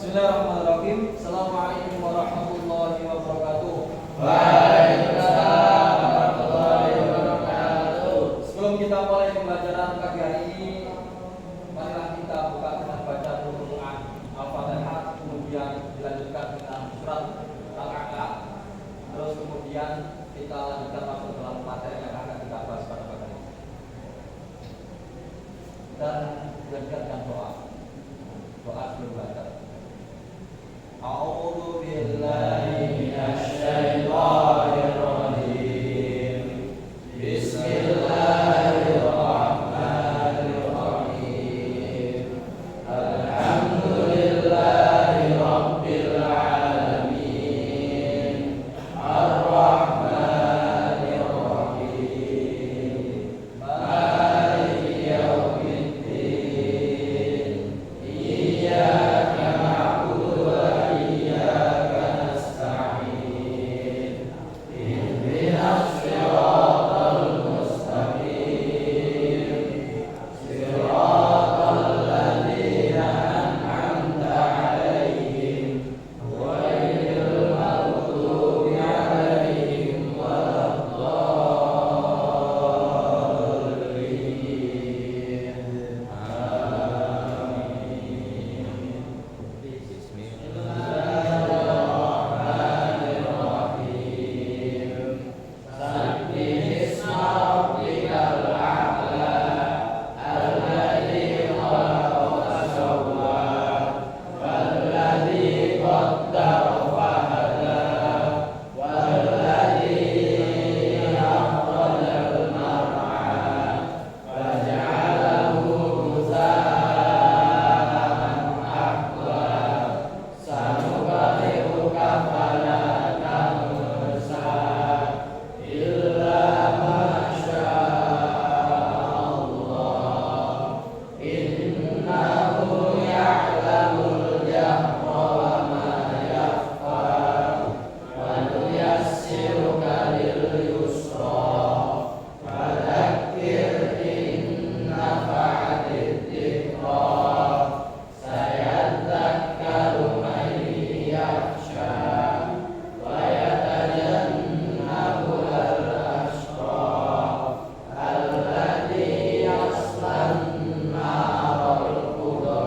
Bismillahirrahmanirrahim. Assalamualaikum warahmatullahi wabarakatuh. Waalaikumsalam warahmatullahi wabarakatuh. Sebelum kita mulai pembelajaran pagi hari ini, marilah kita buka dengan baca dulu Quran Al-Fatihah, kemudian dilanjutkan dengan surat Al-A'la. Terus kemudian kita lanjutkan masuk dalam materi yang akan kita bahas pada pagi ini. Dan dilanjutkan dengan doa. Doa sebelum belajar. A'udzu billahi minasyaitonir rajim. Bismillahirrahmanirrahim. Alhamdulillahi rabbil alamin. Ar-Rahmanir Rahim. Maliki yaumiddin. Iyyaka na'budu wa iyyaka nasta'in. Ihdinas siratal mustaqim. Siratal ladzina an'amta 'alaihim ghairil maghdubi 'alaihim waladdallin. Amin. Bismillahirrahmanirrahim. Sabbihisma rabbikal a'la alladzi khalaqa fasawwa walladzi qaddara fahada walladzi akhrajal mar'a faja'alahu ghusaa'an ahwa sanuqri'uka fala tansa illa ma sya'allah innahu ya'lamul jahra wa ma yakhfa wa nuyassiruka lil yusra fadzakir in nafa'atid dzikra sayadzakkaru man yakhsha wa yatajannabuhal ashqa alladzi yaslan naral kubra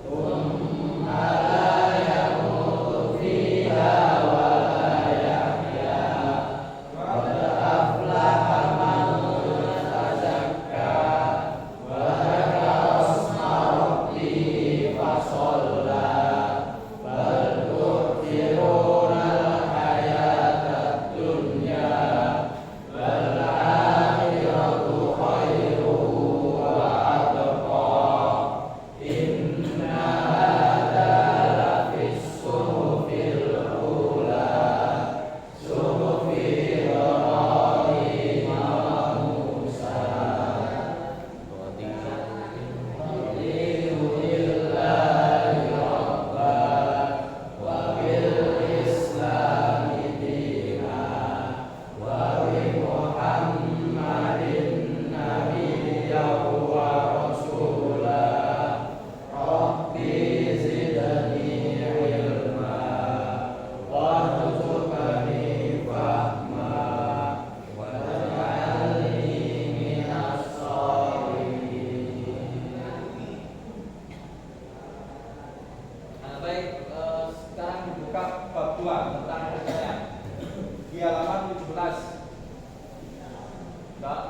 thumma la yamutu fiha wa la yahya qad aflaha man tazakka wa dzakara isma rabbih fasalla bal tu'thirunal hayatad dunya wal akhiratu khairun wa abqa inna hadza lafis suhufil ula suhufi Ibrahim wa Musa. Alhamdulillahi rabban wa bil islami dinan wa bi Muhammadin nabiyyan wa rasulah. Rabbi zidni ilma warzuqni fahma waj'alni minas sholihin. Nah, baik, sekarang dibuka bab 2 tentang perceraian di halaman 17. Mbak.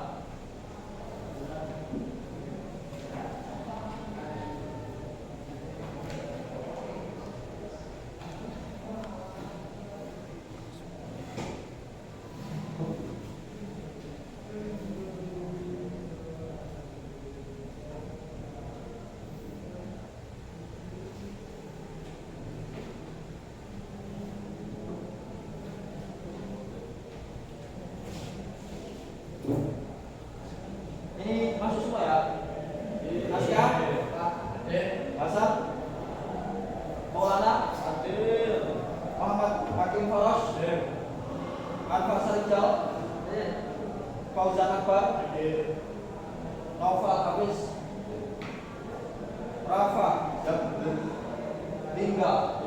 Ini masuk semua ya? Asia? Hasan? Maulana? Muhammad Hakim Faros? Anwar Sarijal? Fauzan Akbar? Naufal Hafiz? Rafa? meninggal,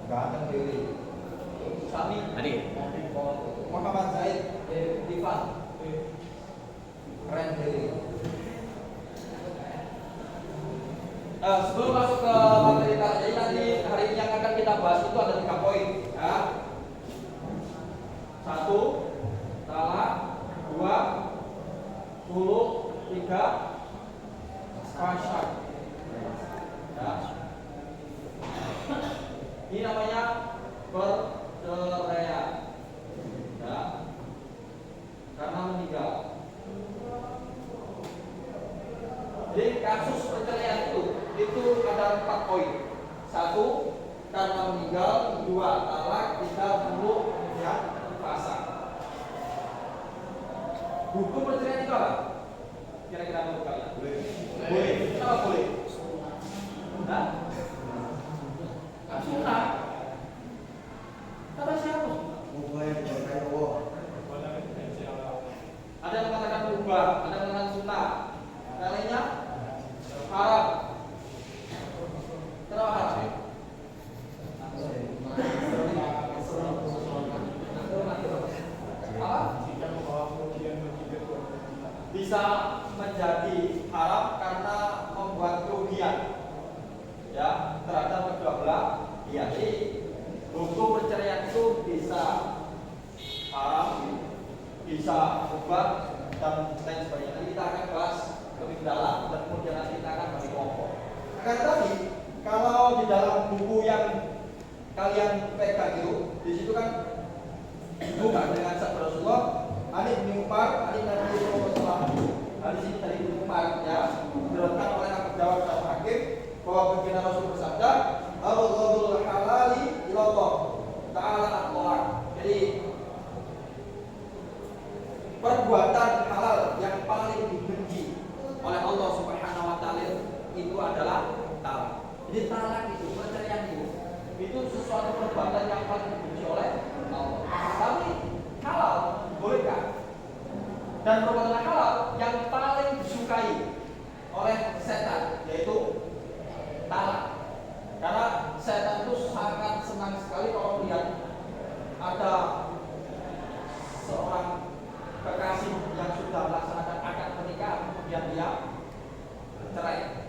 ganteng diri. Sami, Muhammad Zaid, Divan, keren diri. Sebelum masuk ke materi kita, jadi nanti hari ini yang akan kita bahas itu ada 3 poin, ya. 1, talak, 2, suluk, 3, fasyak. Ya. Ini namanya perceraian, ya, karena meninggal. Jadi kasus perceraian itu ada 4 poin. 1, karena meninggal. 2, talak. 3, suluk. Kemudian fasyak. Hukum perceraian itu apa? Kira-kira menurut kalian? Boleh. Kenapa boleh? Nah, sunnah. Kata siapa? Ada yang mengatakan ubah, ada yang mengatakan sunnah. Lainnya haram. Kenapa haram? Apa? Bisa menjadi haram karena membuat kerugian, ya, terhadap kedua belah pihak. Jadi hukum perceraian itu bisa haram, bisa ubah dan lain sebagainya. Nanti kita akan bahas lebih dalam dan kemudian nanti kita akan bagi kelompok. Akan tetapi kalau di dalam buku yang kalian pegang itu, di situ kan bukan dengan sabda Rasulullah, Ali bin Umar, Ali Nabi Muhammad. Di sini dari Ibnu Umar, ya, diriwayatkan oleh Abu Dawud dan Hakim bahwa baginda Rasul bersabda, "Al-ghadul halali ilallah ta'ala at-talaq." Jadi perbuatan halal yang paling dibenci oleh Allah Subhanahu wa taala itu adalah talak. Jadi talak itu, perceraian itu sesuatu perbuatan yang paling dibenci oleh Allah. Tapi halal bolehkah? Dan perbuatan halal yang paling disukai oleh setan yaitu talak. Karena setan itu sangat senang sekali kalau melihat ada seorang kekasih yang sudah melaksanakan akad pernikahan kemudian dia cerai.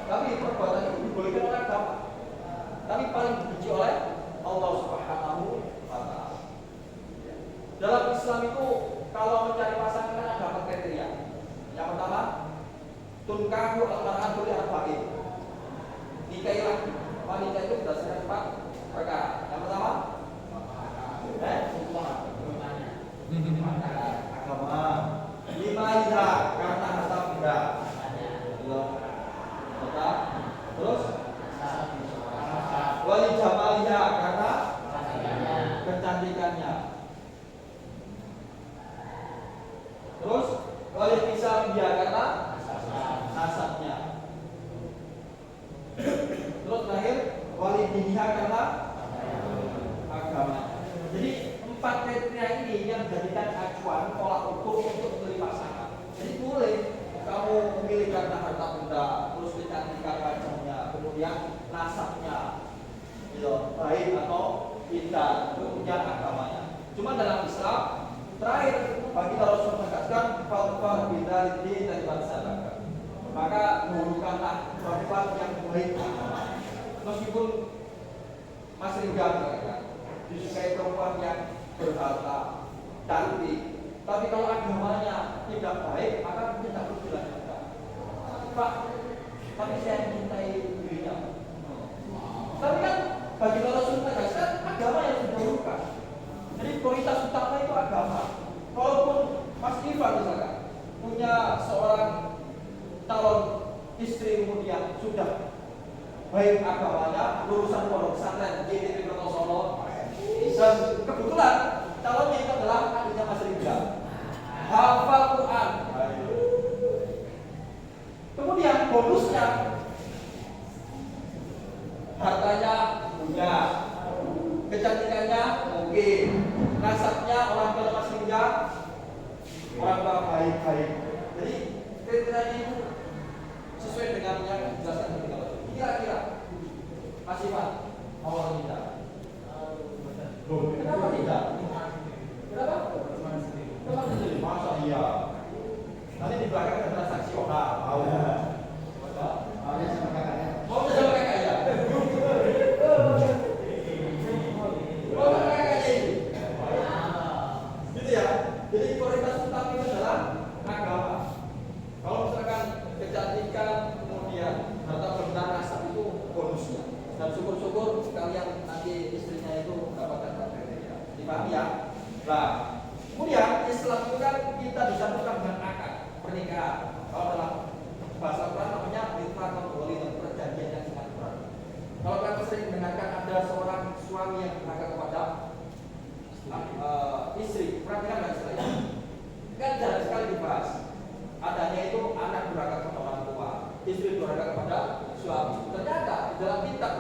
Tapi perbuatan itu dibolehkan oleh agama, tapi paling dibenci oleh Allah Subhanahu wa taala. Dalam Islam itu kalau mencari pasangan kan ada 4 kriteria. Yang pertama, tunkahu al-mar'atu li arba'in. Nikahilah wanita itu berdasarkan 4 perkara. Yang pertama, agama. 5 karena harta benda. Terus wali jamaliha karena kecantikannya. Terus wali hisab dia karena nasabnya. Terus terakhir wali diniha karena agama. Jadi 4 kriteria ini yang menjadikan acuan tolak ukur untuk memilih pasangan. Jadi boleh kamu memilih karena harta benda, terus kecantikan wajahnya, kemudian nasabnya, baik atau tidak, kemudian agamanya. Cuma dalam Islam terakhir bagi Rasul menegaskan fatwa bidzal din dari masyarakat. Maka menggunakanlah perempuan yang baik agama. Meskipun Mas Ringga mengatakan disukai perempuan yang berharta, cantik, tapi kalau agamanya tidak baik maka tidak perlu dilanjutkan. Pak, tapi saya mencintai dirinya. Tapi kan bagi Rasul menegaskan agama yang didahulukan. Jadi prioritas utama itu agama. Walaupun Mas Ivan misalkan punya seorang calon istri kemudian sudah baik agamanya, lulusan pondok pesantren GTP Kertosono, dan kebetulan calonnya itu adalah adiknya Mas Rizal, hafal Quran. Kemudian bonusnya hartanya punya, kecantikannya mungkin, nasabnya orang tua Mas Rizal, orang tua baik-baik. Jadi kriteria itu sesuai dengan yang dijelaskan ketika kira-kira Nah, kemudian Islam itu kan kita disatukan dengan akad pernikahan. Kalau dalam bahasa Quran namanya mithaqul ghalidh, perjanjian yang sangat berat. Kalau kita sering mendengarkan ada seorang suami yang durhaka kepada istri, perhatikan nggak istilah ini? Kan jarang sekali dibahas. Adanya itu anak durhaka kepada orang tua, istri durhaka kepada suami. Ternyata di dalam kitab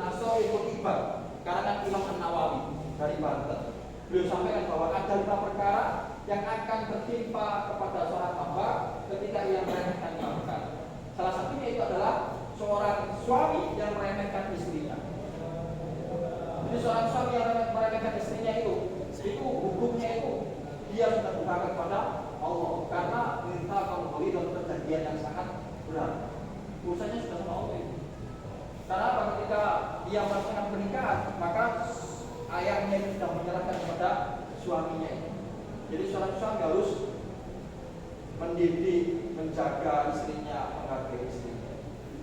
Nasaihul Ibad karangan Imam An-Nawawi dari Banten, beliau sampaikan bahwa ada 5 perkara yang akan tertimpa kepada seorang hamba ketika ia meremehkan nafkah. Salah satunya itu adalah seorang suami yang meremehkan istrinya. Jadi seorang suami yang meremehkan istrinya itu hukumnya itu dia sudah durhaka kepada Allah karena minta kamu dan perjanjian yang sangat berat. Urusannya sudah sama Allah itu. Karena apa? Ketika ia melaksanakan pernikahan, maka ayahnya itu sudah menyerahkan kepada suaminya itu. Jadi seorang suami harus mendidik, menjaga istrinya, menghargai istrinya.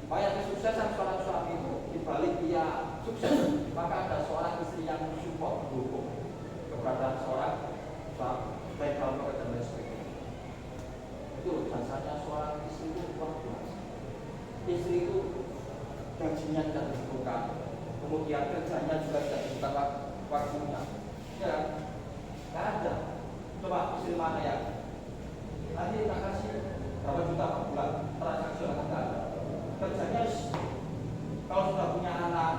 Makanya kesuksesan seorang suami itu dibalik dia sukses, maka ada seorang istri yang support, mendukung keberadaan seorang suami, baik dalam pekerjaan dan sebagainya. Itu jasanya seorang istri itu luar biasa. Istri itu gajinya tidak ditentukan, kemudian kerjanya juga tidak ditentukan waktunya. Ya, nggak ada. Coba istri mana ya? Nanti tak kasih berapa juta per bulan transaksional nggak ada. Kerjanya kalau sudah punya anak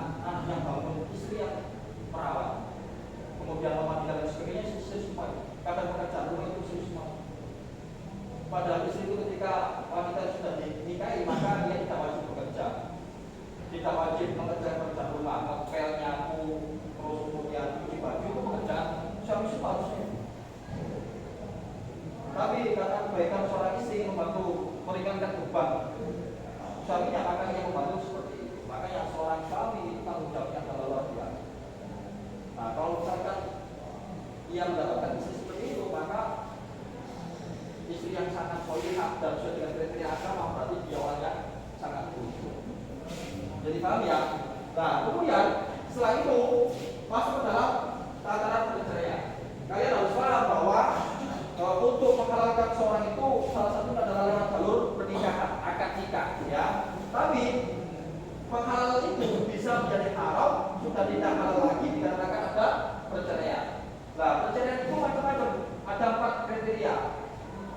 yang bangun, istri yang merawat, kemudian memandikan dan sebagainya, istri semua. Kadang pekerjaan rumah itu istri semua. Padahal istri itu ketika wanita sudah dinikahi, maka dia tidak wajib bekerja, tidak wajib mengerjakan pekerjaan rumah, ngepel, nyapu, terus kemudian cuci baju, itu pekerjaan suami seharusnya. Tapi karena kebaikan seorang istri membantu meringankan beban suaminya, maka ia membantu seperti itu. Makanya seorang suami tanggung jawabnya adalah luar biasa. Nah, kalau misalkan ia mendapatkan istri seperti itu, maka istri yang sangat solihah dan sesuai dengan kriteria agama, berarti dia orang yang sangat beruntung. Jadi paham ya? Nah, kemudian setelah itu masuk ke dalam tataran perceraian. Kalian harus paham bahwa untuk menghalalkan seorang itu salah satunya adalah lewat jalur pernikahan, akad nikah, ya. Tapi penghalalan itu bisa menjadi haram, sudah tidak halal lagi dikarenakan ada perceraian. Nah, perceraian itu macam-macam, ada 4 kriteria.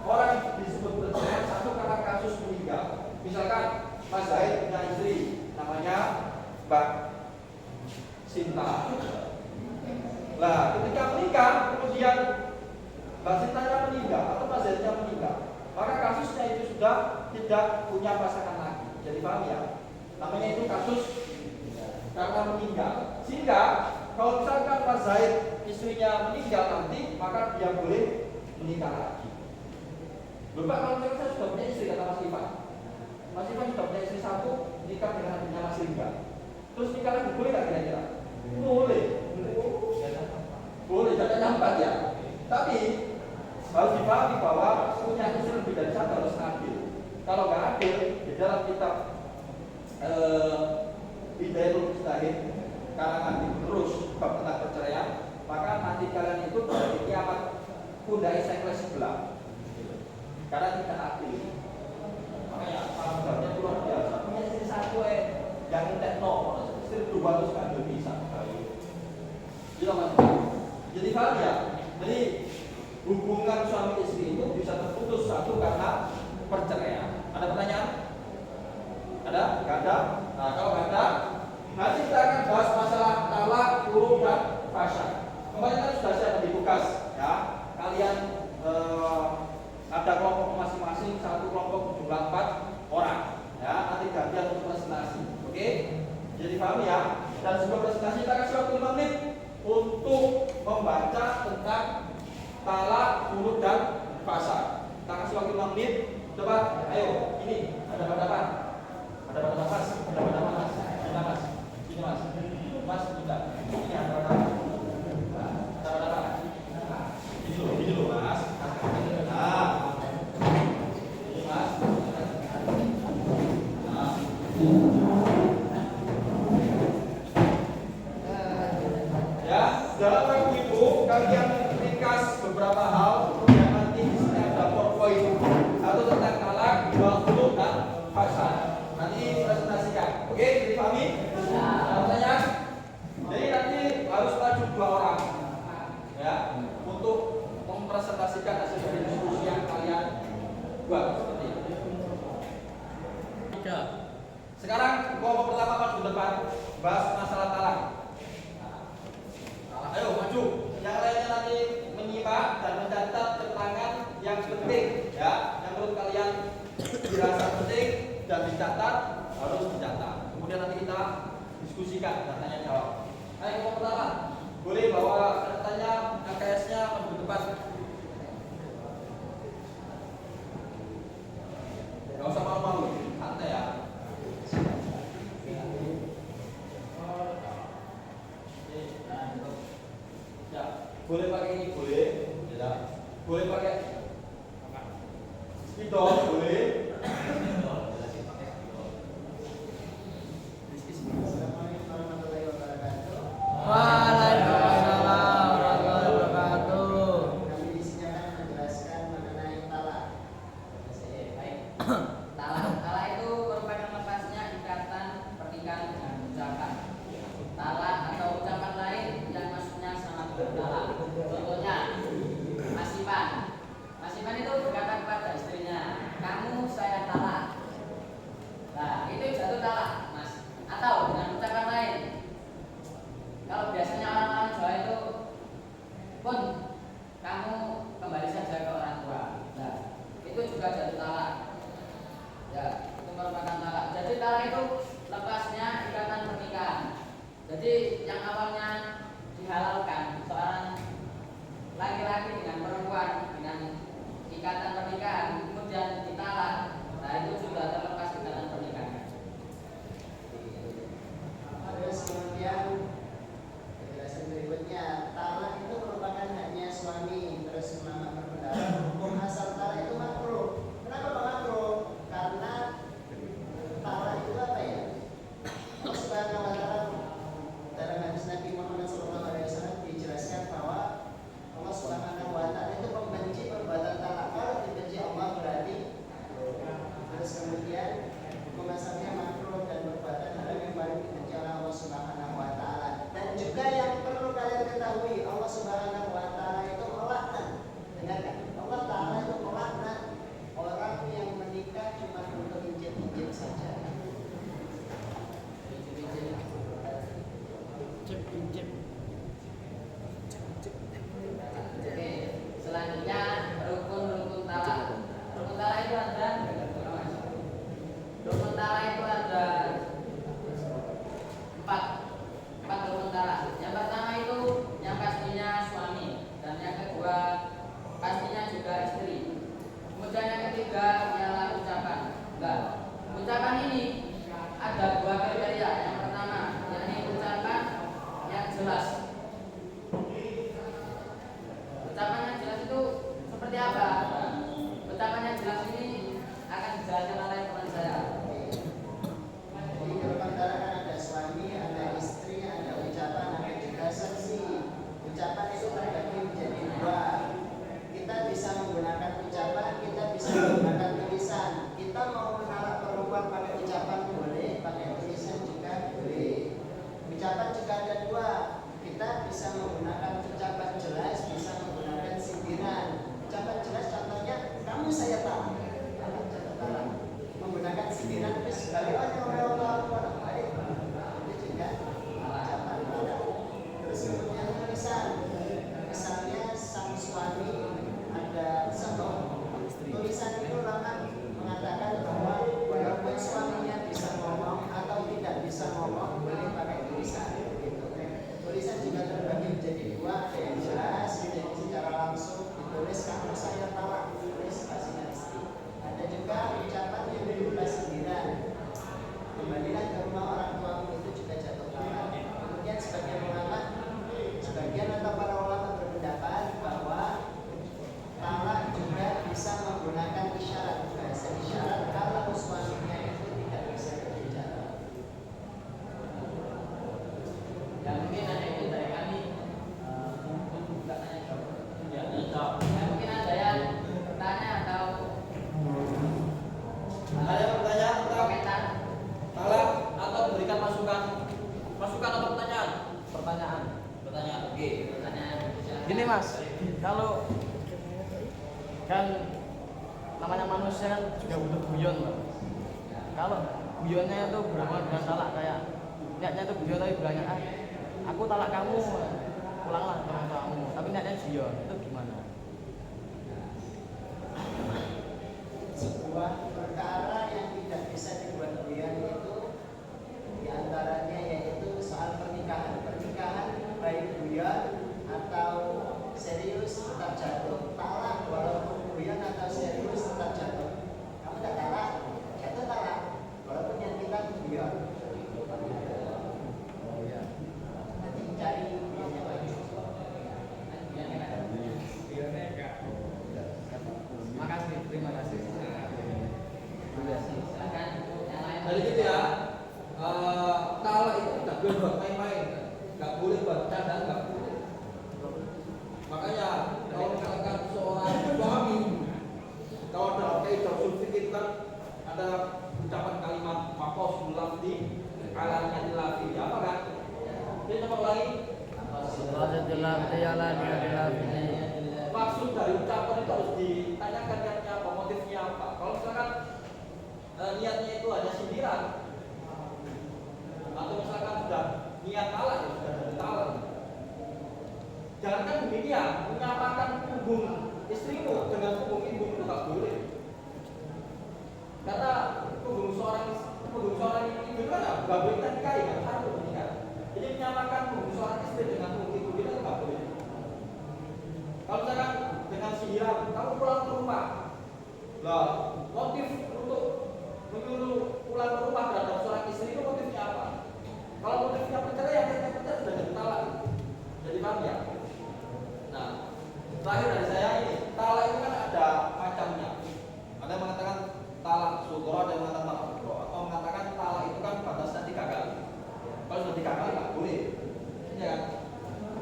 Orang yang disebut perceraian, satu karena kasus meninggal. Misalkan Mas Zaid punya istri, namanya Mbak Sinta. Nah, ketika menikah, kemudian Mbak Sintanya meninggal atau Mas Zaidnya meninggal, maka kasusnya itu sudah tidak punya pasangan lagi. Jadi paham ya? Namanya itu kasus karena meninggal. Sehingga kalau misalkan Mas Zaid istrinya meninggal nanti, maka dia boleh menikah lagi. Bapak, kalau misalkan saya sudah punya istri, kata Mas Ivan, Mas Ivan sudah punya istri 1, nikah dengan adiknya Mas Ringga, terus nikah lagi, boleh nggak kira-kira? Boleh. Boleh, jangan nampak ya. Tapi harus dipahami bahwa punya istri lebih dari 1 harus adil. Kalau nggak adil, di dalam kitab Bidayatul Mujtahid karangan terus bab tentang perceraian, maka nanti kalian itu dari kiamat kundai sengkle sebelah, karena tidak adil. Makanya sahabatnya itu luar biasa. Punya istri 1 yang tekno, istri 2 terus nggak bisa. Gitu maksudnya. Jadi paham ya? Jadi hubungan suami istri itu bisa terputus satu karena perceraian. Ada pertanyaan? Ada? Gak ada? Nah, kalau gak ada, nanti kita akan bahas masalah talak, furud dan fasya. Kemarin kan sudah saya di tugas, ya. Kalian ada kelompok masing-masing, satu kelompok jumlah 4 orang, ya. Nanti gantian untuk presentasi, oke? Jadi paham ya? Dan sebelum presentasi kita kasih waktu 5 menit untuk membaca tentang talak, furud dan fasya. Kita kasih waktu 5 menit. Coba, ayo, ini ada pada ada pada mas, ada pada mas, ada mas, ini mas, mas tidak, ini ada pada mas, ada pada mas, ini dulu mas, nah, ini mas, nah, ya, dalam waktu itu kalian Oke, dipahami? Pertanyaan? Jadi nanti harus maju 2 orang ya untuk mempresentasikan hasil dari diskusi yang kalian buat seperti itu. Sekarang kelompok pertama maju depan bahas masalah talak. Ayo maju. Yang lainnya nanti menyimak dan mencatat keterangan yang penting ya, yang menurut kalian dirasa penting dan dicatat harus dicatat. Kemudian nanti kita diskusikan dan tanya jawab. Ayo kelompok pertama. Boleh bawa catatannya, KKS-nya maju depan. Gak usah malu-malu, santai ya. Ya, boleh pakai ini boleh, ya. Boleh pakai spidol boleh. Waalaikumsalam warahmatullahi wabarakatuh. Kami di sini akan menjelaskan mengenai talak. Talak itu merupakan lepasnya ikatan pernikahan dengan ucapan. Talak atau ucapan lain yang maksudnya sama dengan talak. Contohnya, masipan. Masipan itu berkata kepada istrinya, kamu saya talak. Nah, itu jatuh talak, mas. Atau dengan ucapan lain. Kalau biasanya orang-orang Jawa itu pun kamu kembali saja ke orang tua. Nah, itu juga jatuh talak. Ya, itu merupakan talak. Jadi talak itu lepasnya ikatan pernikahan. Jadi yang awalnya dihalalkan seorang laki-laki dengan perempuan dengan ikatan pernikahan kemudian ditalak. Nah, itu sudah terlepas ikatan pernikahan. Terus kemudian penjelasan berikutnya, talak itu merupakan haknya suami. Terus ulama berpendapat hukum asal talak itu makruh. Kenapa makruh? Karena talak itu apa ya? Allah Subhanahu wa taala dalam hadis Nabi Muhammad SAW dijelaskan bahwa Allah Subhanahu wa taala itu membenci perbuatan talak. Kalau dibenci Allah berarti. Terus kemudian hukum asalnya makruh dan perbuatan haram yang paling dibenci oleh Allah Subhanahu wa taala. Dan juga yang perlu kalian ketahui, Allah Subhanahu wa taala itu melaknat. Dengarkan, Allah taala itu melaknat orang yang menikah cuma untuk injek-injek saja. Oke, selanjutnya rukun-rukun talak. Rukun talak itu ada rukun talak itu ada empat rukun talak. Yang pertama itu yang pastinya suami dan yang kedua pastinya juga istri. Kemudian yang ketiga ialah ucapan. Enggak. Ucapan ini ada 2 kriteria. Yang pertama yakni ucapan yang jelas. Ucapan yang jelas itu seperti apa? Ucapan yang jelas ini akan dijelaskan oleh teman saya. Jadi kalau talak kan ada suami, ada istri, ada ucapan, ada juga saksi. Ucapan itu terbagi menjadi 2. Kita bisa menggunakan ucapan, kita bisa menggunakan tulisan. Kita mau menalak perempuan pakai ucapan boleh, pakai tulisan juga boleh. Ucapan juga ada 2. Kita bisa menggunakan ucapan jelas, bisa menggunakan sindiran. Ucapan jelas contohnya, kamu saya talak. Menggunakan sindiran itu sebaliknya oleh Allah baik. Itu juga ucapan talak. Terus kemudian tulisan. Misalnya sang suami ada satu tulisan itu ulama mengatakan bahwa walaupun suaminya bisa ngomong atau tidak bisa ngomong boleh pakai tulisan. Gitu. Tulisan juga terbagi menjadi 2, ada yang jelas, jadi secara langsung ditulis kamu saya talak, tulis pastinya istri. Ada juga ucapan yang berupa sindiran. Kalau kan namanya manusia kan juga butuh guyon loh. Kalau guyonnya itu berawal dengan talak kayak niatnya itu guyon tapi bilangnya aku talak kamu, pulanglah ke orang tuamu. Tapi niatnya guyon itu gimana? Sebuah perkara yang tidak bisa dibuat guyon itu diantaranya yaitu soal pernikahan. Pernikahan baik guyon atau serius tetap jatuh. Talak walaupun guyon atau serius tetap jatuh. Kamu tak talak, jatuh talak. Walaupun yang kita guyon. Nanti cari guyonnya lagi. Makasih, terima kasih. Silakan yang lain. Jadi gitu ya, talak itu tidak boleh buat main-main, nggak boleh buat candaan, nggak boleh. Makanya kalau misalkan seorang suami, kalau dalam kaidah sulfik itu kan ada ucapan kalimat maqasidul lafzi ala niyatil lafzi, apa kan? Dia coba ulangi. Maksud dari ucapan itu harus ditanyakan niatnya apa, motifnya apa. Kalau misalkan niatnya itu hanya sindiran, atau misalkan sudah niat talak, ya sudah dari talak. Jangankan demikian, menyamakan punggung istrimu dengan punggung ibu itu nggak boleh. Karena punggung seorang ibu itu kan nggak boleh kita nikahi, kan satu nikah. Jadi menyamakan punggung seorang istri dengan punggung ibu itu nggak boleh. Kalau misalkan dengan sindiran, kamu pulang ke rumah, lah motif untuk menyuruh pulang ke rumah terhadap seorang istri itu motifnya apa? Kalau motifnya perceraian, yang perceraian sudah jadi talak, jadi paham ya? Nah, terakhir dari saya ini, talak itu kan ada macamnya. Ada yang mengatakan talak sugro, ada yang mengatakan talak sugro, atau mengatakan talak itu kan batasnya 3 kali. Kalau sudah 3 kali nggak boleh, ya kan?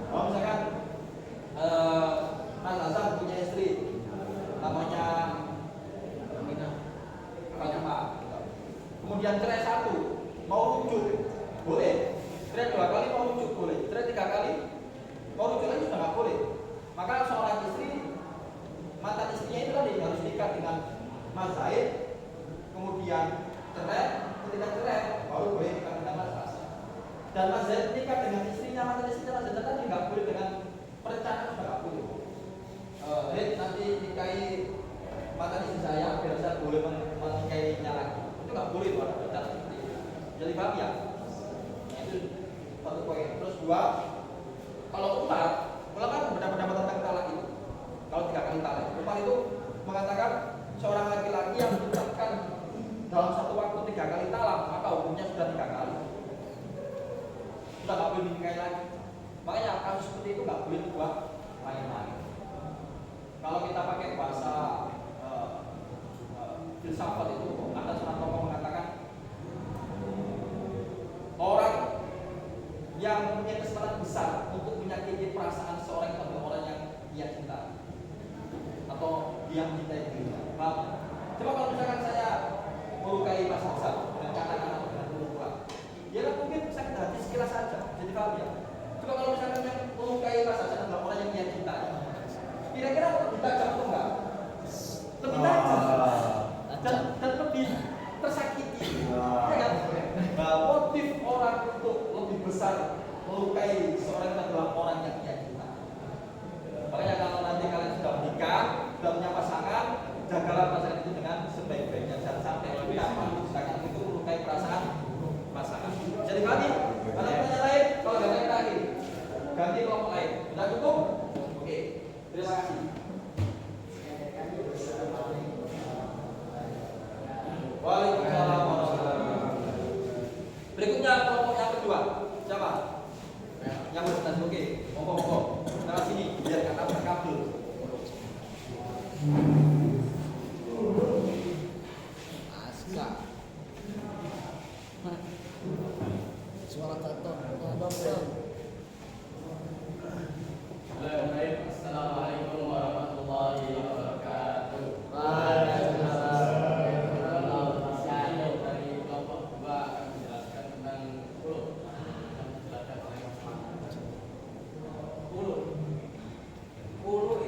Kalau misalkan Mas Hasan punya istri namanya Pak. Kemudian cerai 1, mau rujuk boleh. Cerai 2 kali mau rujuk boleh. Cerai 3 kali mau rujuk lagi sudah nggak boleh. Maka seorang istri, mantan istrinya itu tadi harus nikah dengan Mas Zaid, kemudian cerai, ketika cerai baru boleh nikah dengan Mas Hasan. Dan Mas Zaid nikah dengan istrinya, mantan istrinya Mas Zaid tadi nggak boleh dengan perencanaan, sudah nggak boleh. Nanti nikahi mantan istri saya biar saya boleh menikahinya lagi. Itu nggak boleh tuh, ada perencanaan seperti itu. Jadi paham ya? Nah, itu satu poin. Terus 2, kalau Umar kan berpendapat tentang talak itu. Kalau 3 kali talak, Umar itu mengatakan seorang laki-laki yang mengucapkan dalam satu waktu 3 kali talak, maka hukumnya sudah 3 kali. Sudah nggak boleh dinikahi lagi. Makanya kasus seperti itu nggak boleh dibuat main-main. Kalau kita pakai bahasa filsafat itu, ada seorang tokoh mengatakan orang yang mempunyai kesempatan besar untuk menyakiti perasaan seorang itu adalah orang yang dia cinta atau dia mencintai dirinya. Coba kalau misalkan saya melukai Mas Hasan dengan kata-kata atau dengan pukul, dia kan mungkin sakit hati sekilas saja, jadi paham ya. Coba kalau misalkan yang melukai Mas Hasan adalah orang yang dia cintai, kira-kira lebih tajam atau enggak? Lebih tajam dan lebih tersakiti, ya kan? Nah, motif orang untuk lebih besar melukai seorang adalah orang yang dia cinta. Makanya kalau nanti kalian sudah menikah, sudah punya pasangan, jagalah pasangan itu dengan sebaik-baiknya. Jangan sampai kita pasangan itu melukai perasaan pasangan. Jadi kali, ada pertanyaan lain? Kalau ada yang terakhir, ganti kelompok lain. Sudah cukup? Oke, terima kasih. Waalaikumsalam warahmatullahi wabarakatuh. Berikutnya kelompok yang kedua. Siapa? Yang berkenan. Oke, monggo. Nah sini biar kata berkabel. Aska. Suara tato. Assalamualaikum warahmatullahi wabarakatuh. Ulu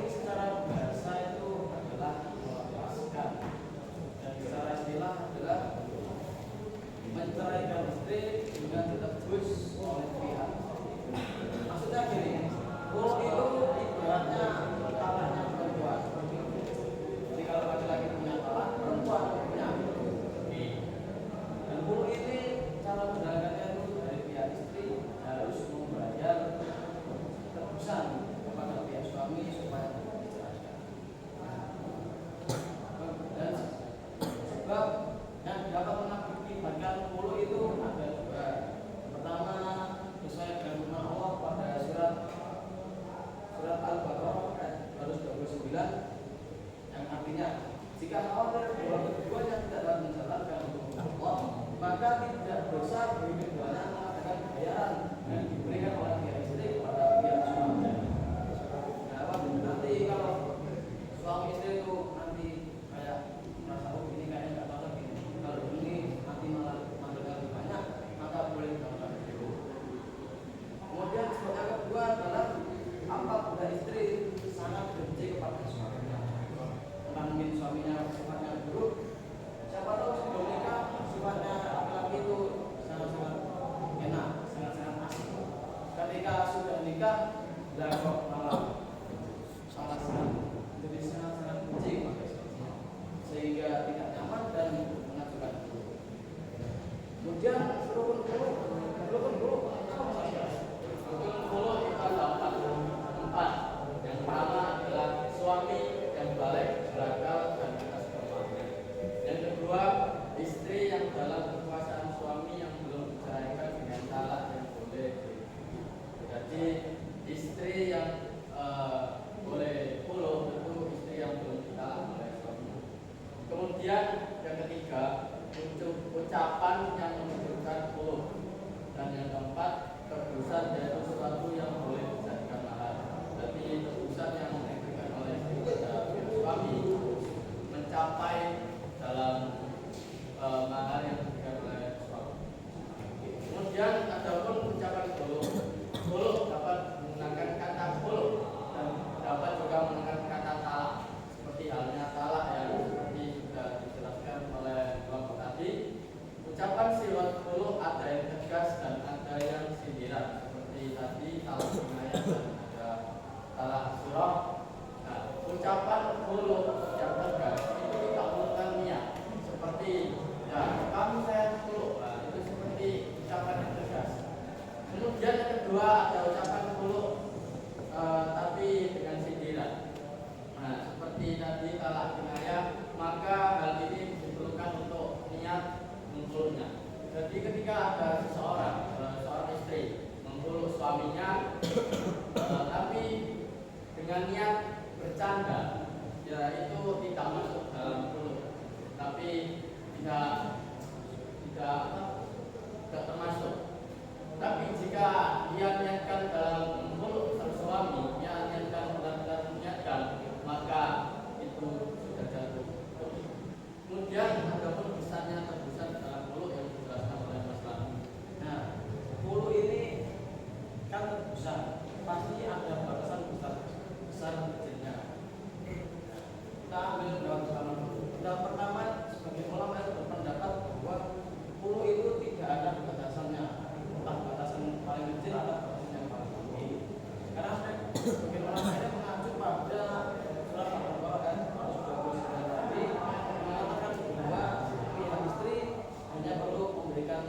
menceraikan istri dengan ditebus oleh pihak. Maksudnya gini, khulu itu ibaratnya talaknya perempuan. Jadi kalau laki-laki punya talak, perempuan punya. Dan khulu ini cara menjalankannya itu dari pihak istri harus membayar tebusan kepada pihak suami supaya diceraikan. Dan sebab yang dapat mengakibatkan khulu itu ada dua. Pertama, sesuai dengan firman Allah pada surat Al-Baqarah ayat 129 yang artinya jika khawatir bahwa keduanya tidak dapat menjalankan hukum Allah, maka tidak dosa bagi keduanya mengadakan bayaran yang diberikan oleh pihak istri kepada pihak suami. Nah, nanti kalau suami istri itu nanti kayak merasa oh ini kayaknya nggak cocok ini, kalau ini nanti malah lebih banyak, maka boleh dilakukan dulu. Kemudian sebab yang kedua adalah apabila istri sangat benci kepada suaminya, entah mungkin suaminya sifatnya buruk, siapa tahu sebelum nikah sifatnya laki-laki itu sangat-sangat enak, sangat-sangat asik. Ketika sudah nikah, lah kok malah sangat-sangat jadi sangat-sangat benci kepada suaminya, sehingga tidak nyaman dan mengajukan dulu. Kemudian rukun khulu apa saja? Rukun khulu itu ada empat. Yang pertama adalah suami yang balik, berakal, dan atas kemampuan. Yang kedua, istri yang dalam kekuasaan suami yang belum diceraikan dengan talak yang boleh. Jadi istri yang boleh khulu itu istri yang belum ditalak oleh suami. Kemudian yang ketiga, ucapan yang menunjukkan khulu. Dan yang keempat, tebusan yaitu sesuatu yang boleh dijadikan mahar. Jadi tebusan yang diberikan oleh suami mencapai dalam mahar yang diberikan oleh suami. Kemudian ada pun ucapan khulu. Khulu dapat menggunakan kata khulu dan dapat juga menggunakan kata talak. Seperti halnya talak yang seperti sudah dijelaskan oleh kelompok tadi. Ucapan sifat khulu ada yang tegas dan ada yang sindiran. Seperti tadi talak kinayah dan ada talak surah. Nah, ucapan khulu yang tegas itu tidak menggunakan niat. Seperti ya kamu saya khulu. Nah, itu seperti ucapan yang tegas. Kemudian yang kedua ada ucapan khulu tapi dengan sindiran. Nah, seperti tadi talak kinayah, maka hal ini diperlukan untuk niat mengkhulunya. Jadi ketika ada seorang istri mengkhulu suaminya, tapi dengan niat bercanda, ya itu tidak masuk dalam khulu. Tapi tidak termasuk. Tapi jika dia niatkan dalam mengkhulu sang suami, dia niatkan benar-benar niatkan, maka itu sudah jatuh. Kemudian ada pun besarnya tebusan dalam khulu yang dijelaskan oleh Mas Lami. Nah, khulu ini kan tebusan pasti ada batasan besar kecilnya. Kita ambil dalam sama dulu. Yang pertama, sebagai ulama yang berpendapat bahwa khulu itu tidak ada batasannya, entah batasan paling kecil atau batasan yang paling tinggi. Karena sebagai ulama ini mengacu pada surat Al-Baqarah ayat 129 tadi mengatakan bahwa pihak istri hanya perlu memberikan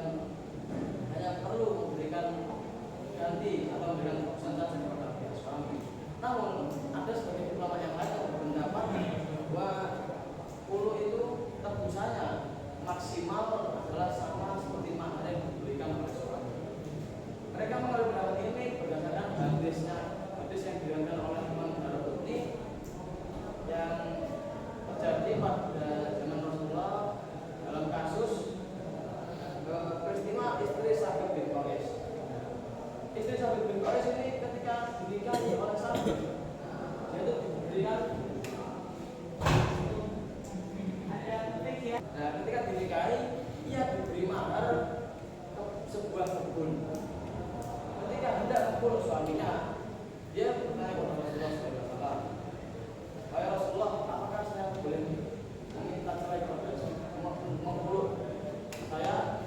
ganti atau memberikan keputusan saja kepada pihak suami. Namun ada sebagai ulama yang lain yang berpendapat bahwa khulu itu tebusannya maksimal adalah sama seperti mahar yang diberikan oleh suami. Mereka mengambil pendapat ini berdasarkan hadis yang diriwayatkan oleh Imam Daraqutni yang terjadi pada zaman Rasulullah dalam kasus peristiwa istri Sabit bin Qais. Istri Sabit bin Qais ini ketika dinikahi oleh Sabit, dia itu diberikan ketika dinikahi ia diberi mahar sebuah kebun. Ketika hendak mengkhulu suaminya, dia bertanya kepada Rasulullah SAW, "Wahai Rasulullah, apakah saya boleh meminta cerai kepada mengkhulu saya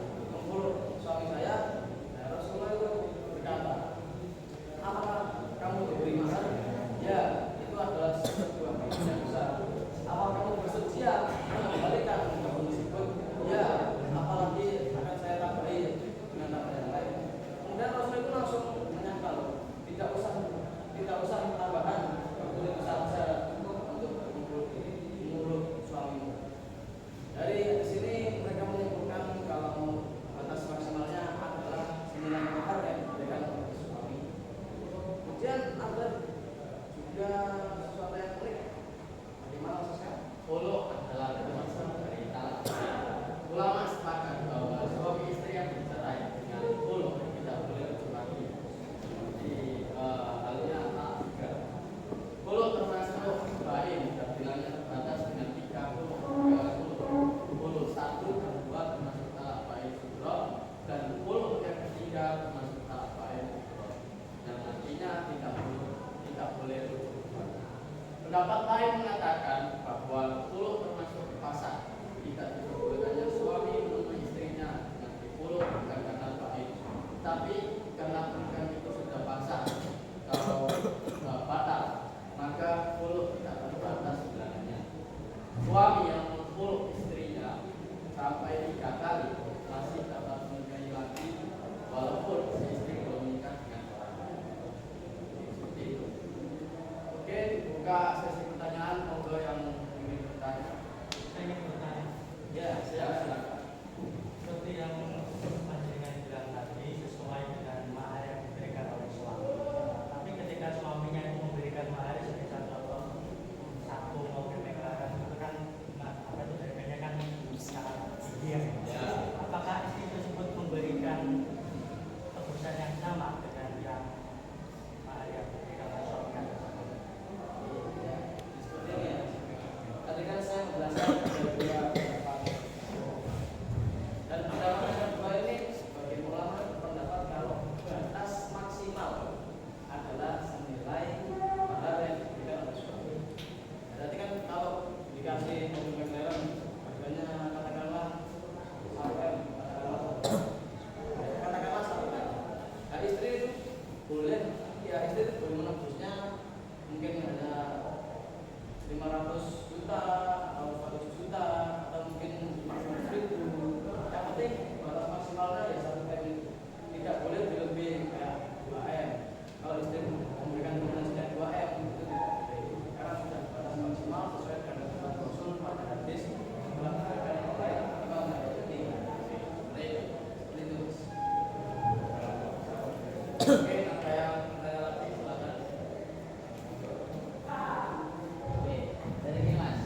Pendapat lain mengatakan bahwa khulu termasuk pasang jika diperbolehkannya suami menemui istrinya yang dipuluk bukan karena baik, tapi karena pernikahan itu sudah pasang. Kalau batal, maka khulu tidak terbatas bulanannya. Suami yang mempuluk istrinya sampai 3 kali masih dapat menikahi lagi walaupun si istri belum menikah dengan orang lain. Seperti itu. Oke, buka sesi pertanyaan. Monggo yang ingin bertanya. Saya ingin bertanya, Ya, silakan. seperti yang panjenengan bilang tadi sesuai dengan mahar yang diberikan oleh suami. Tapi ketika suaminya itu memberikan mahar seperti contoh satu mobil McLaren itu kan apa itu harganya kan sangat tinggi ya. Ya. Apakah istri tersebut memberikan tebusan yang sama dengan yang mahar yang diberikan oleh suaminya tersebut? Ya, seperti ini ya. Tadi kan saya menjelaskan ada 2 pendapat. Dan pendapat yang kedua ini sebagai ulama berpendapat kalau batas maksimal adalah senilai mahar yang diberikan oleh suami. Berarti kan kalau dikasih mobil McLaren harganya katakanlah sampai nah, istri itu boleh, ya istri itu boleh menebusnya mungkin hanya 500 juta atau 100 juta atau mungkin 500.000. Yang penting batas maksimalnya ya 1 M. Tidak boleh lebih kayak 2 M. Kalau istri memberikan jumlah sekian 2 M itu tidak boleh karena sudah batas maksimal sesuai dengan ketentuan Rasul pada hadis dalam riwayat yang lain Imam Nawawi. Seperti itu. Oke, ada yang bertanya lagi silakan. Oke, jadi gini mas,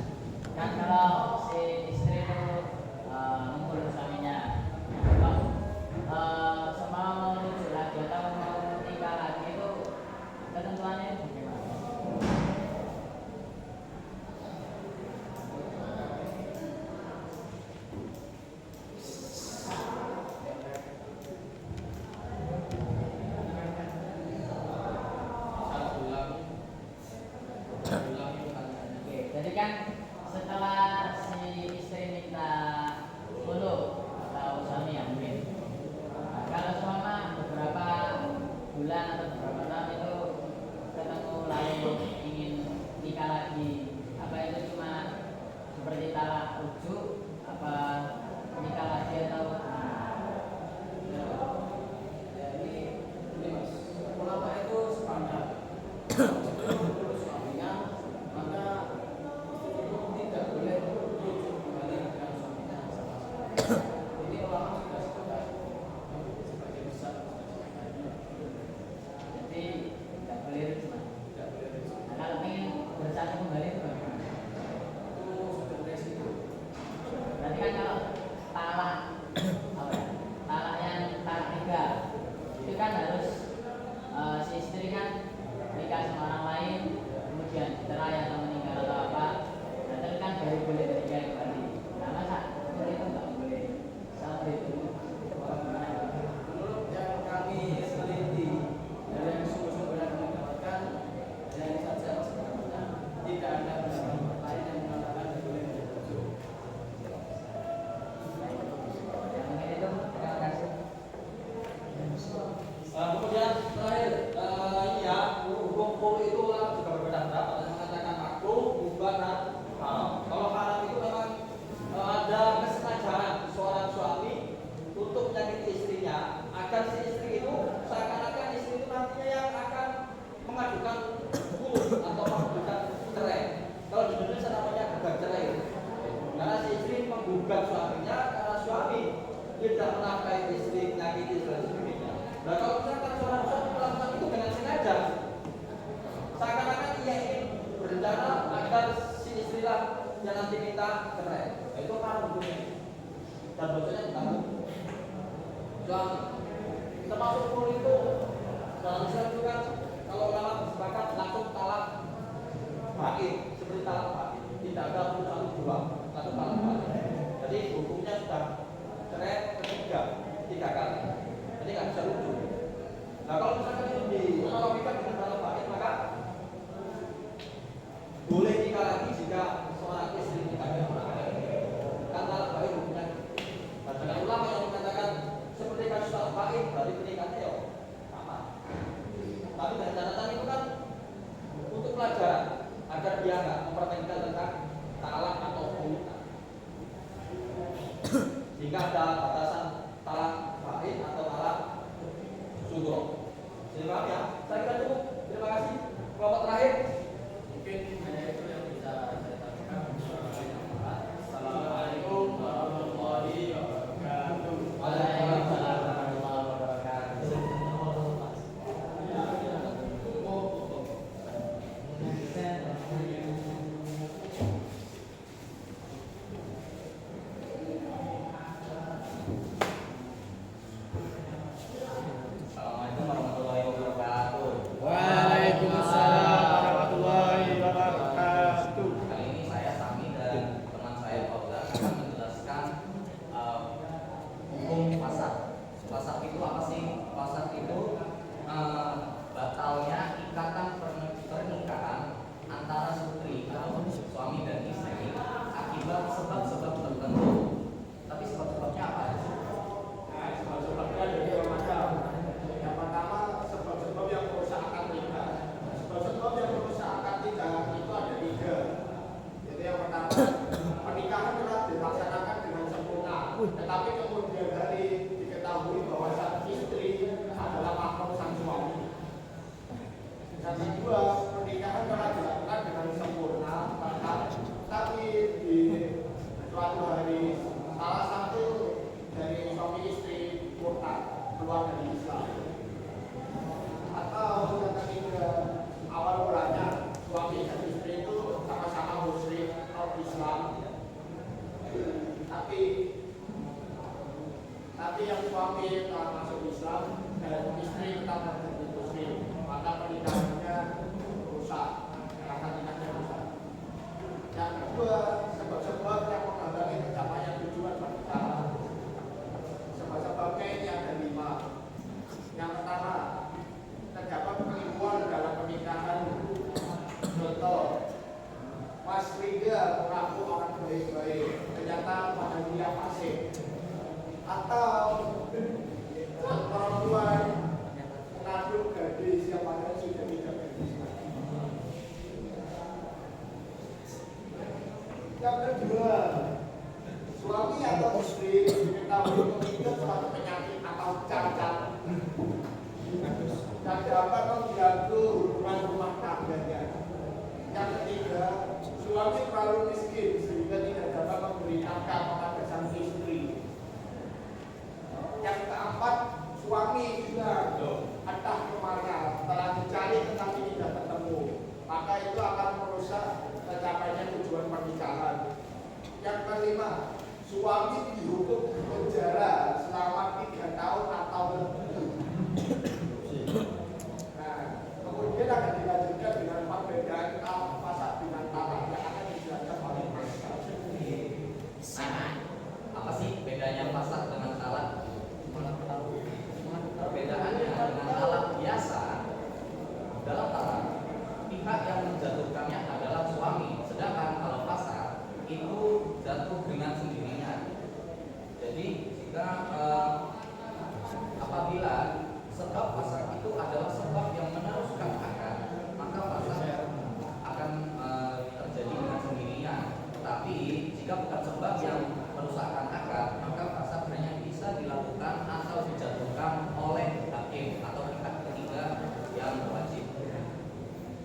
kan kalau si istri itu ngumpul suaminya, kalau semalam mau rujuk lagi atau mau nikah lagi itu ketentuannya itu gimana? Oke, jadi kan setelah si istri minta follow atau suami ya mungkin. Nah, kalau selama beberapa bulan atau beberapa tahun itu ketemu lalu ingin nikah lagi, apa itu cuma seperti talak rujuk, apa nikah lagi atau Ini mas, ulama itu sepakat menurut suaminya maka istri itu tidak boleh rujuk kembali dengan suaminya sama sekali. Ini ulama sudah sepakat sebagai besar sudah sepakat. jadi tidak boleh rujuk mas. Tidak boleh rujuk. Nah, kalau ingin bersatu kembali itu bagaimana? Itu sudah resiko. Berarti kan kalau talak apa ya? Talak yang talak 3 itu kan harus si istri kan nikah sama orang lain kemudian cerai atau meninggal atau apa, nah itu kan baru boleh nikah kembali. Nah masa seperti itu nggak boleh sama itu? Menurut yang kami teliti dari yang sumber-sumber yang kami dapatkan, yang ini saja sebenarnya tidak ada pendapat lain yang mengatakan boleh rujuk. Ya mungkin itu. Terima kasih. Kemudian terakhir ini ya, hukum khulu itu ulama juga berbeda pendapat. Ada yang mengatakan makruh, mubah dan haram. Kalau haram itu memang ada kesengajaan seorang suami untuk menyakiti istrinya agar si istri itu seakan-akan istri itu nantinya yang akan mengajukan khulu atau mengajukan cerai. Kalau di Indonesia namanya gugat cerai. Karena si istri menggugat suaminya karena suami tidak menafkahi istri, menyakiti istri dan sebagainya. Nah kalau misalkan seorang suami melakukan itu dengan sengaja, seakan-akan ia ingin berencana agar si istrilah yang nanti minta cerai. Nah, itu haram hukumnya. Dan dosanya ditanggung suami. Termasuk khulu itu dalam Islam itu kan kalau ulama bersepakat langsung talak baik seperti talak baik. Tidak ada pun 1 2 langsung talak baik. Jadi hukumnya sudah cerai ketiga 3 kali. Jadi nggak bisa rujuk. Nah kalau misalkan itu di kalau kita dengan talak baik maka boleh keluar dari Islam. Atau yang ketiga, awal mulanya suami dan istri itu sama-sama musyrik atau Islam, tapi yang suami telah masuk Islam dan istri tetap menjadi musyrik, maka pernikahannya rusak, karena nikahnya rusak. Yang kedua, sebab-sebab yang menghalangi tercapainya tujuan pernikahan. Sebab-sebabnya ini ada 5. Yang pertama, terdapat penipuan dalam pernikahan. Contoh, Mas Riga mengaku orang baik-baik, ternyata pada dia fasik. Atau perempuan mengandung gadis yang padahal sudah tidak gadis. Yang kedua, suami atau istri diketahui memiliki suatu penyakit atau cacat dan dapat mengganggu hubungan rumah tangganya. Yang ketiga, suami terlalu miskin sehingga tidak dapat memberi nafkah kepada sang istri. Yang keempat, suami bilang entah kemana, telah dicari tetapi tidak ketemu, maka itu akan merusak tercapainya tujuan pernikahan. Yang kelima, suami dihukum penjara selama 3 tahun atau lebih. Nah, kemudian akan dilanjutkan dengan perbedaan fasad dengan talak yang akan dijelaskan oleh Mas. Nah, apa sih bedanya fasad dengan talak? Perbedaannya dengan talak biasa, dalam talak pihak yang menjatuhkannya adalah suami, sedangkan kalau fasad itu jatuh dengan sendirinya. Jadi jika apabila sebab fasad itu adalah sebab yang meneruskan akad, maka fasad akan terjadi dengan sendirinya. Tetapi jika bukan sebab yang merusakkan akad, maka fasad hanya bisa dilakukan atau dijatuhkan oleh hakim atau pihak ketiga yang wajib.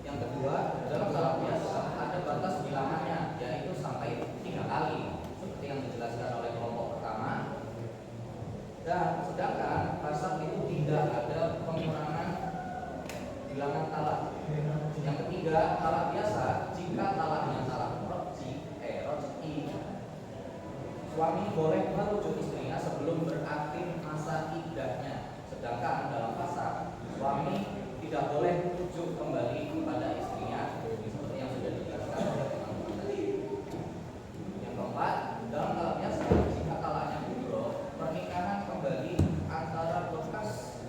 Yang kedua, dalam talak biasa ada batas bilangannya, yaitu sampai 3 kali, seperti yang dijelaskan oleh kelompok pertama. Dan sedangkan fasad itu tidak ada pengurangan bilangan talak. Yang ketiga, talak biasa jika talaknya talak roj'i, suami boleh merujuk istrinya sebelum berakhir masa iddahnya. Sedangkan dalam fasad, suami tidak boleh merujuk kembali kepada istrinya, seperti yang sudah dijelaskan oleh teman-teman tadi. Yang keempat, dalam talak biasa jika talaknya kubro, pernikahan kembali antara bekas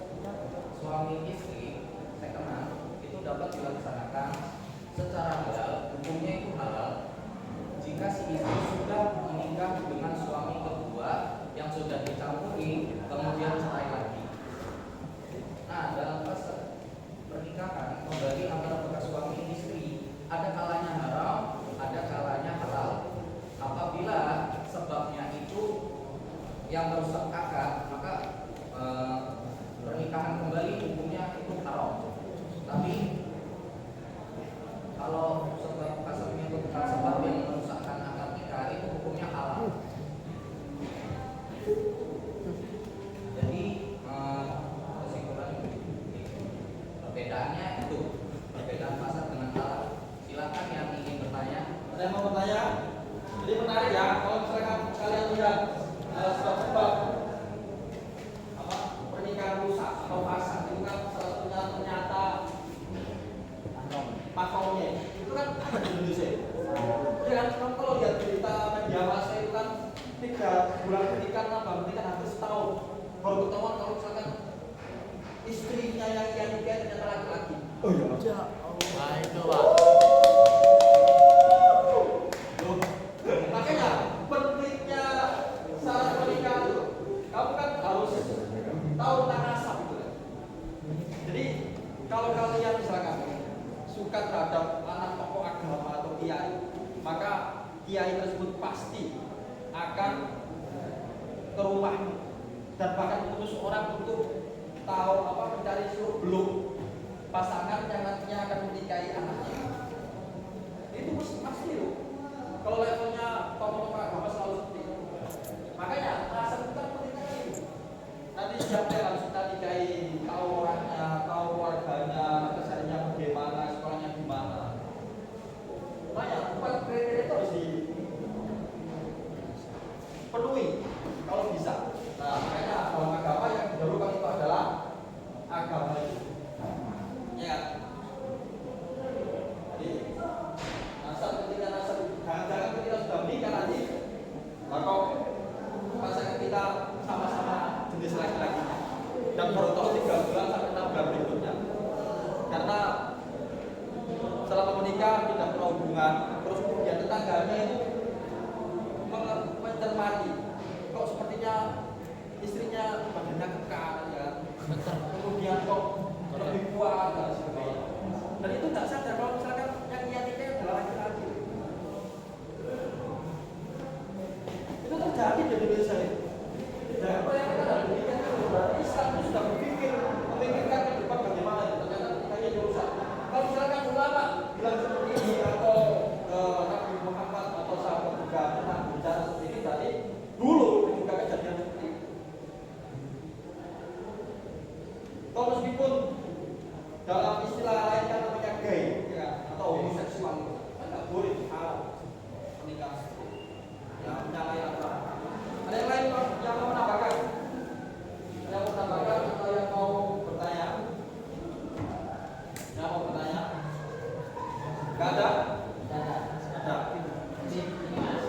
suami istri sekenal itu dapat dilaksanakan secara halal, hukumnya itu halal jika si istri sudah menikah dengan suami kedua yang sudah dicampuri kemudian cerai lagi. Nah, dalam fase pernikahan kembali antara bekas suami istri ada kalanya haram, ada kalanya halal. Apabila sebabnya itu yang merusak akad, maka pernikahan kembali hukumnya itu haram. Tapi kalau sebab kasusnya itu bukan sebab yang merusakkan akad nikah, itu hukumnya halal. Jadi kesimpulan perbedaannya itu perbedaan fasad dengan talak. Silakan yang ingin bertanya. Ada yang mau bertanya? Jadi menarik ya kalau misalkan kalian lihat sebab-sebab pernikahan rusak atau fasad itu kan salah satunya ternyata mahkamahnya itu kan ada di Indonesia. Ya kan kalau lihat berita media massa itu kan 3 bulan pernikahan hampir setahun baru ketahuan kalau misalkan istrinya yang nikah ternyata laki-laki. Oh iya. Nah itu Pak. Makanya pentingnya syarat pernikahan itu kamu kan harus tahu tentang nasab gitu kan. Jadi kalau kalian misalkan suka terhadap anak tokoh agama atau kiai, maka kiai tersebut pasti akan ke rumahmu dan bahkan mengutus orang untuk tahu mencari belum pasangan yang nantinya akan menikahi anaknya. Itu pasti loh. Kalau levelnya tokoh-tokoh agama selalu seperti itu. Makanya rasa itu kan penting sekali. Nanti siapa yang harus tadi dan baru tahu 3 bulan sampai 6 bulan berikutnya. Karena selama menikah tidak pernah hubungan, terus kemudian tetangganya itu mencermati, kok sepertinya istrinya badannya kekar ya, kemudian kok lebih kuat dan sebagainya. Dan itu tidak sadar kalau misalkan yang niatnya adalah laki-laki. Itu terjadi di Indonesia ini. Dan apa yang kita harus pikirkan itu berarti Islam itu sudah memikirkan ke depan bagaimana itu. Ternyata kita rusak. Kalau misalkan ulama bilang seperti ini atau Nabi Muhammad atau sahabat juga pernah bicara seperti ini, berarti dulu juga kejadian seperti itu. Kalau meskipun dalam istilah lain kan namanya gay ya, atau homoseksual, kan nggak boleh haram pernikahan seperti itu. Ya menyalahi aturan. Ada yang lain yang mau menambahkan? Yang mau menambahkan atau yang mau bertanya? Yang mau bertanya? Gak ada? Ada. Jadi ini mas,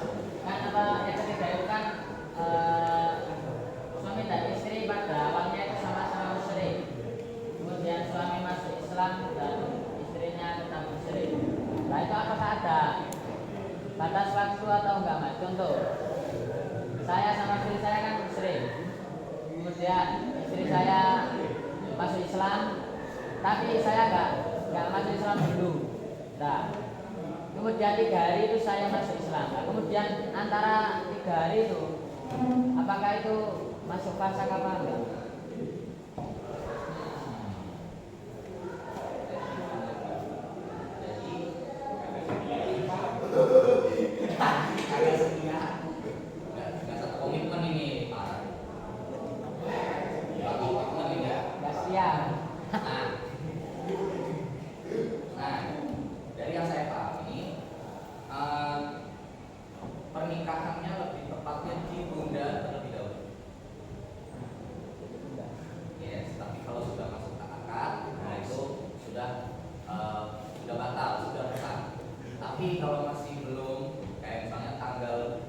kan apa yang ketiga itu kan suami dan istri pada awalnya itu sama-sama musyrik. Kemudian suami masuk Islam dan istrinya tetap musyrik. Nah itu apakah ada batas waktu atau enggak mas? Contoh, saya sama istri saya kan musyrik. Kemudian istri saya masuk Islam, tapi saya enggak masuk Islam dulu. Nah, kemudian 3 hari itu saya masuk Islam. Nah, kemudian antara 3 hari itu, apakah itu masuk fasa apa enggak? Nggak satu komitmen ini Pak. Nggak komitmen ini ya. Enggak siap. Nah, dari yang saya pahami, pernikahannya lebih tepatnya ditunda terlebih dahulu. Yes, tapi kalau sudah masuk akad, nah itu sudah batal, sudah sah. Tapi kalau masih belum, kayak misalnya tanggal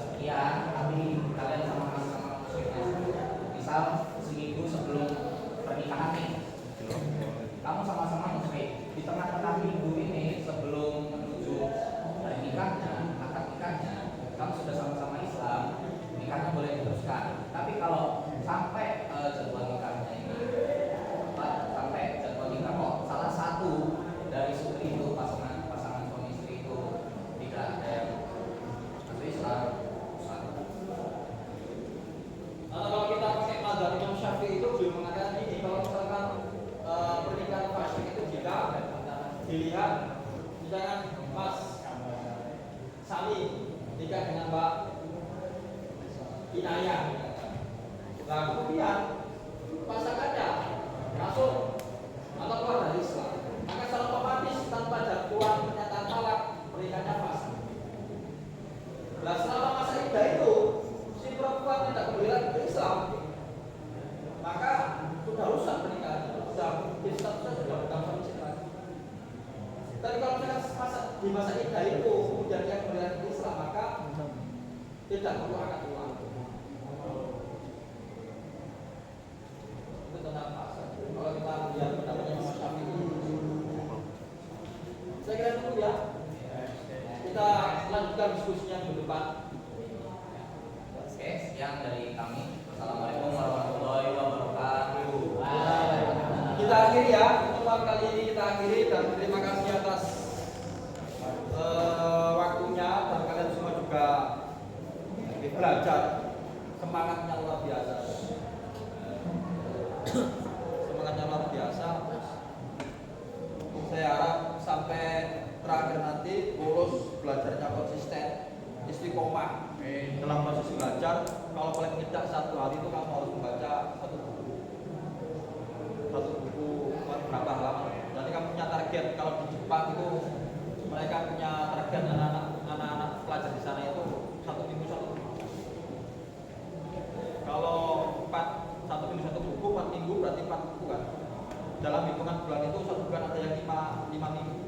sekian, tapi kalian sama-sama musyrik, misal seminggu sebelum pernikahan nih, kamu sama-sama musyrik. Di tengah-tengah minggu ini sebelum menuju hari nikahnya, akad nikahnya, kamu sudah sama-sama Islam, nikahnya boleh diteruskan. Tapi kalau sampai jadwal nikahnya ini, sampai jadwal nikah kok salah satu dari suri itu pasangan suami istri itu tidak ada yang masuk Islam, Kalau kita pakai mazhab Imam Syafi'i itu beliau mengatakan ini, kalau misalkan pernikahan fasik itu jika dilihat misalkan Mas Sami nikah dengan Mbak Inayah, nah kemudian pasangannya masuk atau keluar dari Islam, maka secara otomatis tanpa jadwal pernyataan talak pernikahannya fasik. Nah selama masa iddah itu si perempuan tidak kembali lagi ke Islam, maka sudah rusak pernikahan, sudah statusnya sudah bukan suami istri lagi. Tapi kalau misalkan di masa iddah itu kemudian dia kembali lagi ke Islam, maka tidak perlu akad ulang. Itu tentang fase. Kalau kita lihat pendapatnya Imam Syafi'i, saya kira cukup ya. Kita lanjutkan diskusinya ke depan. Oke, sekian dari kami. Assalamualaikum warahmatullahi wabarakatuh. Kita akhiri ya, pertemuan kali ini kita akhiri dan terima kasih atas waktunya dan kalian semua juga belajar, semangatnya luar biasa. Semangatnya luar biasa. Saya harap sampai terakhir nanti lulus belajarnya konsisten, istiqomah dalam proses belajar. Kalau paling tidak 1 hari itu kamu harus membaca satu buku berapa halaman. Nanti kamu punya target. Kalau di Jepang itu mereka punya target anak-anak pelajar di sana itu 1 minggu 1 buku. Kalau 1 minggu 1 buku, 4 minggu berarti 4 buku kan. Dalam hitungan bulan itu 1 bulan ada yang 5 minggu.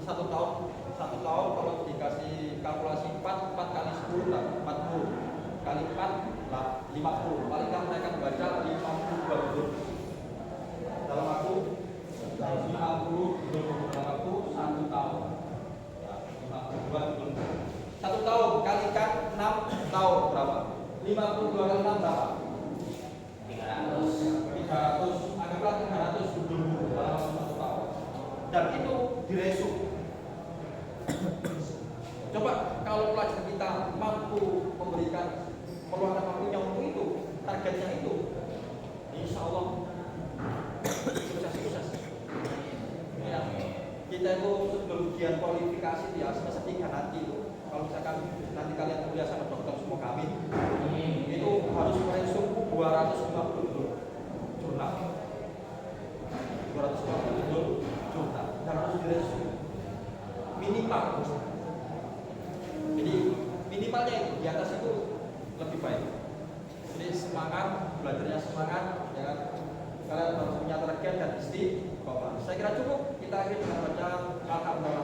1 tahun kalau dikasih kalkulasi 4 kali 10 lah 40 kali 4 lah 50. Paling kan mereka membaca 50 ujian kualifikasi itu ya semester 3 nanti itu. Kalau misalkan nanti kalian kuliah sama dokter semua kami, itu harus mensum 250 jurnal. 250 jurnal dan harus direview minimal. Jadi minimalnya itu di atas itu lebih baik. Jadi semangat, belajarnya semangat, ya kan? Kalian harus punya target dan istiqomah. Saya kira cukup kita akhiri dengan baca Alhamdulillah.